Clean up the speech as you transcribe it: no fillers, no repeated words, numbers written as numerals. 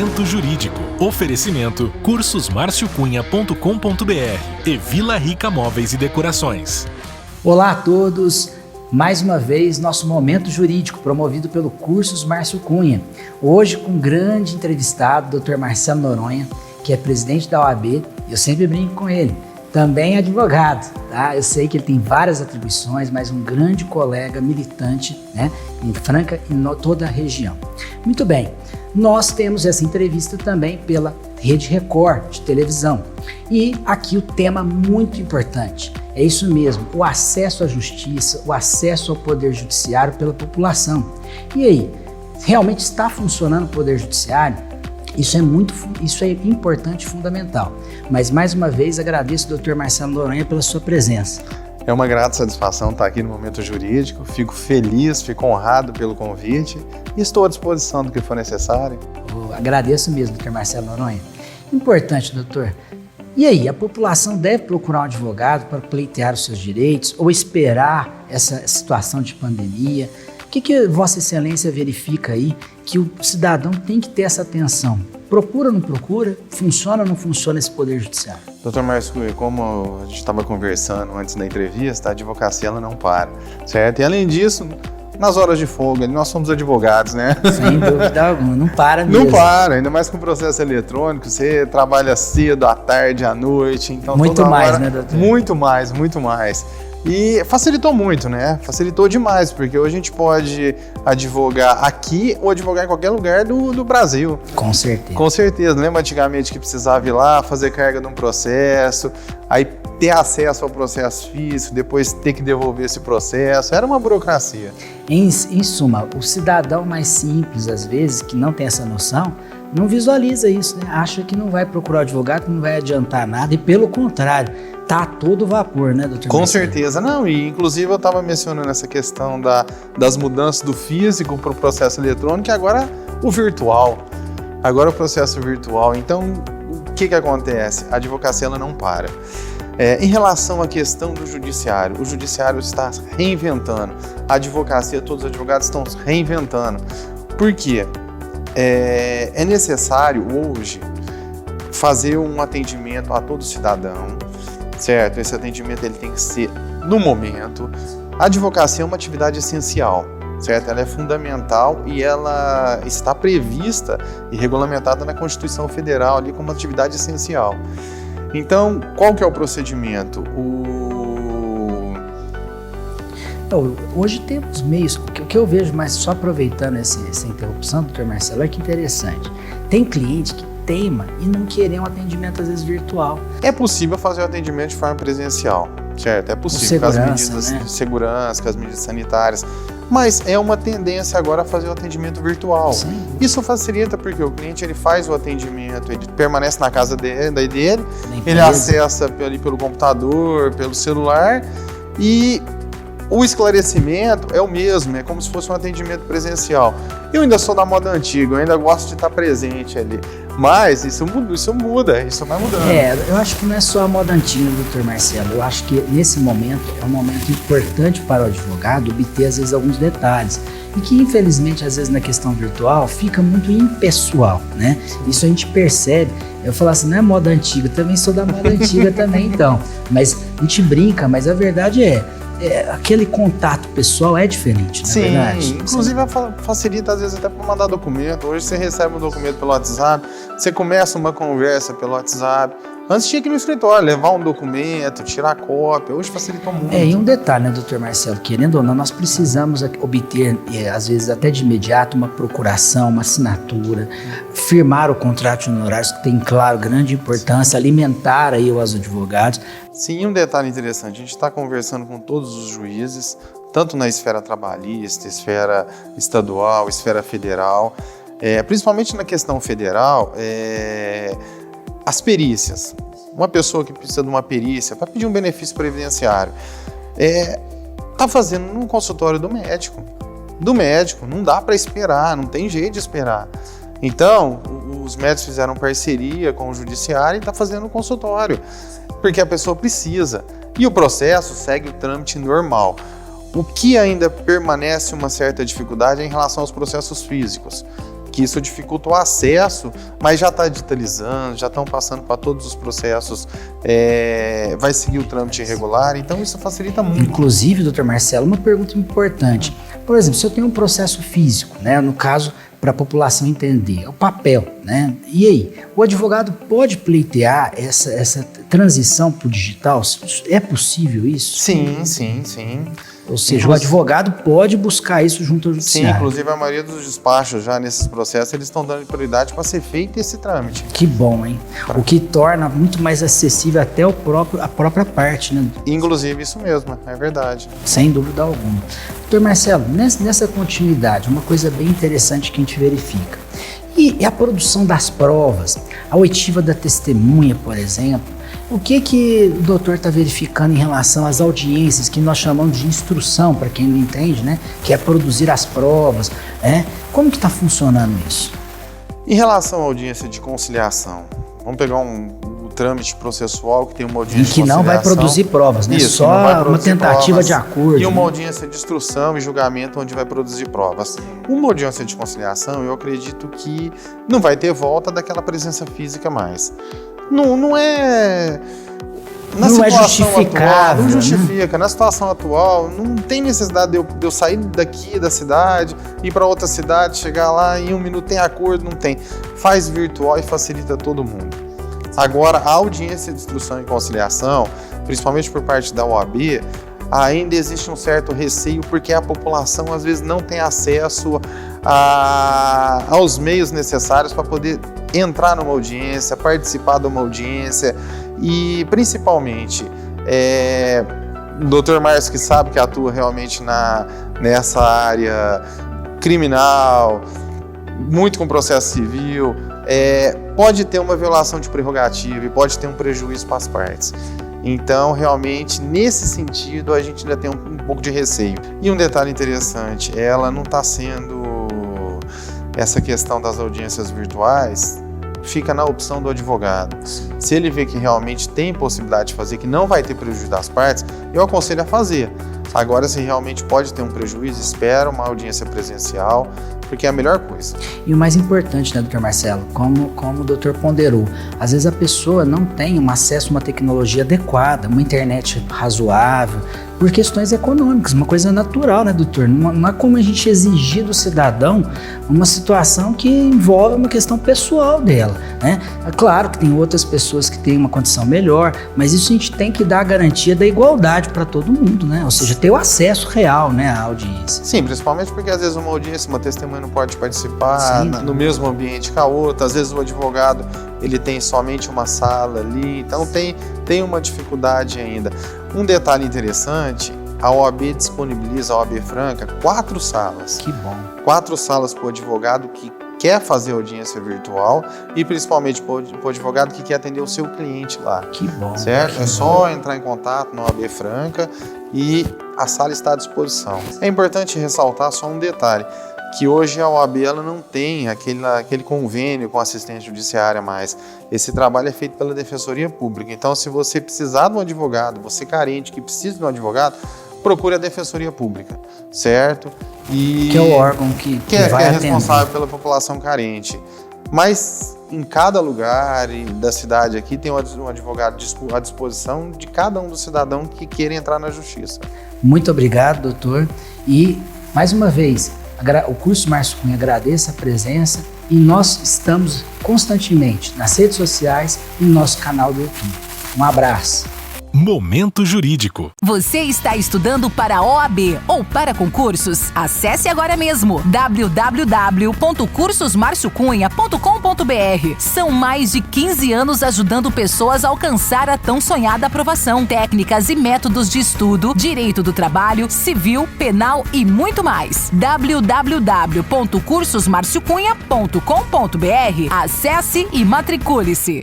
Momento Jurídico. Oferecimento cursosmarciocunha.com.br e Vila Rica Móveis e Decorações. Olá a todos, mais uma vez nosso Momento Jurídico promovido pelo Cursos Márcio Cunha. Hoje com um grande entrevistado, Dr. Marcelo Noronha, que é presidente da OAB, eu sempre brinco com ele. Também é advogado, tá? Eu sei que ele tem várias atribuições, mas um grande colega militante, né, em Franca e em toda a região. Muito bem, nós temos essa entrevista também pela Rede Record de televisão. E aqui o tema muito importante, é isso mesmo, o acesso à justiça, o acesso ao poder judiciário pela população. E aí, realmente está funcionando o poder judiciário? Isso é importante e fundamental. Mas, mais uma vez, agradeço ao Dr. Marcelo Noronha pela sua presença. É uma grata satisfação estar aqui no Momento Jurídico. Fico feliz, fico honrado pelo convite e estou à disposição do que for necessário. Agradeço mesmo, Dr. Marcelo Noronha. Importante, doutor. E aí, a população deve procurar um advogado para pleitear os seus direitos ou esperar essa situação de pandemia? O que Vossa Excelência verifica aí que o cidadão tem que ter essa atenção? Procura ou não procura? Funciona ou não funciona esse poder judiciário? Doutor Márcio, como a gente estava conversando antes da entrevista, a advocacia ela não para, certo? E além disso, nas horas de folga, nós somos advogados, né? Sem dúvida alguma, não para mesmo. Não para, ainda mais com o processo eletrônico, você trabalha cedo, à tarde, à noite, então muito mais, né, doutor? Muito mais, muito mais. E facilitou muito, né? Facilitou demais, porque hoje a gente pode advogar aqui ou advogar em qualquer lugar do Brasil. Com certeza. Com certeza. Lembra antigamente que precisava ir lá, fazer carga de um processo, aí ter acesso ao processo físico, depois ter que devolver esse processo. Era uma burocracia. Em suma, o cidadão mais simples, às vezes, que não tem essa noção, não visualiza isso, né? Acha que não vai procurar advogado, que não vai adiantar nada, e pelo contrário, tá a todo vapor, né, doutor? Com certeza, não, e inclusive eu estava mencionando essa questão das mudanças do físico para o processo eletrônico e agora o virtual, agora o processo virtual. Então, o que acontece? A advocacia ela não para. Em relação à questão do judiciário, o judiciário está reinventando, a advocacia, todos os advogados estão se reinventando. Por quê? É necessário hoje fazer um atendimento a todo cidadão, certo? Esse atendimento ele tem que ser no momento. A advocacia é uma atividade essencial, certo? Ela é fundamental e ela está prevista e regulamentada na Constituição Federal ali como uma atividade essencial. Então, qual que é o procedimento? Hoje temos meios, o que eu vejo, mas só aproveitando essa interrupção, doutor Marcelo, é que interessante. Tem cliente que teima e não querer um atendimento, às vezes, virtual. É possível fazer o atendimento de forma presencial, certo? É possível com as medidas de segurança, com as medidas sanitárias, mas é uma tendência agora a fazer o atendimento virtual. Sim. Isso facilita porque o cliente ele faz o atendimento, ele permanece na casa dele, ele acessa pelo computador, pelo celular e o esclarecimento é o mesmo, é como se fosse um atendimento presencial. Eu ainda sou da moda antiga, eu ainda gosto de estar presente ali. Mas isso muda, isso vai mudando. Eu acho que não é só a moda antiga, doutor Marcelo. Eu acho que nesse momento é um momento importante para o advogado obter, às vezes, alguns detalhes. E que, infelizmente, às vezes, na questão virtual, fica muito impessoal, né? Isso a gente percebe. Eu falo assim, não é moda antiga, eu também sou da moda antiga também, então. Mas a gente brinca, mas a verdade aquele contato pessoal é diferente, Sim, verdade? Inclusive facilita às vezes até para mandar documento. Hoje você recebe um documento pelo WhatsApp, você começa uma conversa pelo WhatsApp. Antes tinha que ir no escritório, levar um documento, tirar cópia. Hoje facilitou muito. E um detalhe, né, doutor Marcelo? Querendo ou não, nós precisamos obter, às vezes até de imediato, uma procuração, uma assinatura, firmar o contrato de honorários, que tem, claro, grande importância, alimentar aí os advogados. Sim, um detalhe interessante, a gente está conversando com todos os juízes, tanto na esfera trabalhista, esfera estadual, esfera federal, principalmente na questão federal, as perícias. Uma pessoa que precisa de uma perícia para pedir um benefício previdenciário, está fazendo no consultório do médico. Não dá para esperar, não tem jeito de esperar. Então, os médicos fizeram parceria com o judiciário e está fazendo no consultório, porque a pessoa precisa. E o processo segue o trâmite normal. O que ainda permanece uma certa dificuldade é em relação aos processos físicos. que isso dificulta o acesso, mas já está digitalizando, já estão passando para todos os processos, vai seguir o trâmite regular, então isso facilita muito. Inclusive, doutor Marcelo, uma pergunta importante. Por exemplo, se eu tenho um processo físico, né, no caso, para a população entender, o papel, né? E aí, o advogado pode pleitear essa transição para o digital? É possível isso? Sim. Ou seja, o advogado pode buscar isso junto ao judiciário. Sim, inclusive a maioria dos despachos já nesses processos, eles estão dando prioridade para ser feito esse trâmite. Que bom, hein? O que torna muito mais acessível até a própria parte, né? Inclusive isso mesmo, é verdade. Sem dúvida alguma. Doutor Marcelo, nessa continuidade, uma coisa bem interessante que a gente verifica. E a produção das provas, a oitiva da testemunha, por exemplo, o que o doutor está verificando em relação às audiências, que nós chamamos de instrução, para quem não entende, né? Que é produzir as provas, né? Como que está funcionando isso? Em relação à audiência de conciliação, vamos pegar o trâmite processual que tem uma audiência de conciliação. E que não vai produzir provas, né? Isso, só uma tentativa de acordo. E uma audiência de instrução e julgamento onde vai produzir provas. Uma audiência de conciliação, eu acredito que não vai ter volta daquela presença física mais. Não é... Não é justificável. Não justifica. Na situação atual, não tem necessidade de eu sair daqui da cidade, ir para outra cidade, chegar lá em 1 minuto, tem acordo, não tem. Faz virtual e facilita todo mundo. Agora, a audiência de instrução e conciliação, principalmente por parte da OAB, ainda existe um certo receio porque a população às vezes não tem acesso aos meios necessários para poder entrar numa audiência, participar de uma audiência e principalmente o doutor Márcio, que sabe que atua realmente nessa área criminal, muito com processo civil, pode ter uma violação de prerrogativa e pode ter um prejuízo para as partes. Então, realmente, nesse sentido, a gente ainda tem um pouco de receio. E um detalhe interessante, ela não está sendo... Essa questão das audiências virtuais fica na opção do advogado. Se ele vê que realmente tem possibilidade de fazer, que não vai ter prejuízo das partes, eu aconselho a fazer. Agora, se realmente pode ter um prejuízo, espera uma audiência presencial, porque é a melhor coisa. E o mais importante, né, doutor Marcelo, como o doutor ponderou, às vezes a pessoa não tem um acesso a uma tecnologia adequada, uma internet razoável, por questões econômicas, uma coisa natural, né, doutor? Não há como a gente exigir do cidadão uma situação que envolve uma questão pessoal dela, né? É claro que tem outras pessoas que têm uma condição melhor, mas isso a gente tem que dar a garantia da igualdade para todo mundo, né? Ou seja, ter o acesso real, né, à audiência. Sim, principalmente porque às vezes uma audiência, uma testemunha não pode participar no mesmo ambiente que a outra, às vezes o advogado ele tem somente uma sala ali, então tem uma dificuldade ainda. Um detalhe interessante, a OAB disponibiliza, a OAB Franca, 4 salas. Que bom. 4 salas para o advogado que quer fazer audiência virtual e principalmente para o advogado que quer atender o seu cliente lá. Que bom. Certo? É só entrar em contato na OAB Franca e a sala está à disposição. É importante ressaltar só um detalhe, que hoje a OAB ela não tem aquele convênio com a assistência judiciária mais. Esse trabalho é feito pela Defensoria Pública. Então, se você precisar de um advogado, você carente que precisa de um advogado, procure a Defensoria Pública, certo? Que é o órgão que vai atender. Responsável pela população carente. Mas em cada lugar da cidade aqui tem um advogado à disposição de cada um dos cidadãos que querem entrar na justiça. Muito obrigado, doutor. E, mais uma vez, o curso Márcio Cunha agradece a presença e nós estamos constantemente nas redes sociais e no nosso canal do YouTube. Um abraço. Momento Jurídico. Você está estudando para a OAB ou para concursos? Acesse agora mesmo www.cursosmarciocunha.com.br. São mais de 15 anos ajudando pessoas a alcançar a tão sonhada aprovação. Técnicas e métodos de estudo, direito do trabalho, civil, penal e muito mais. www.cursosmarciocunha.com.br. Acesse e matricule-se.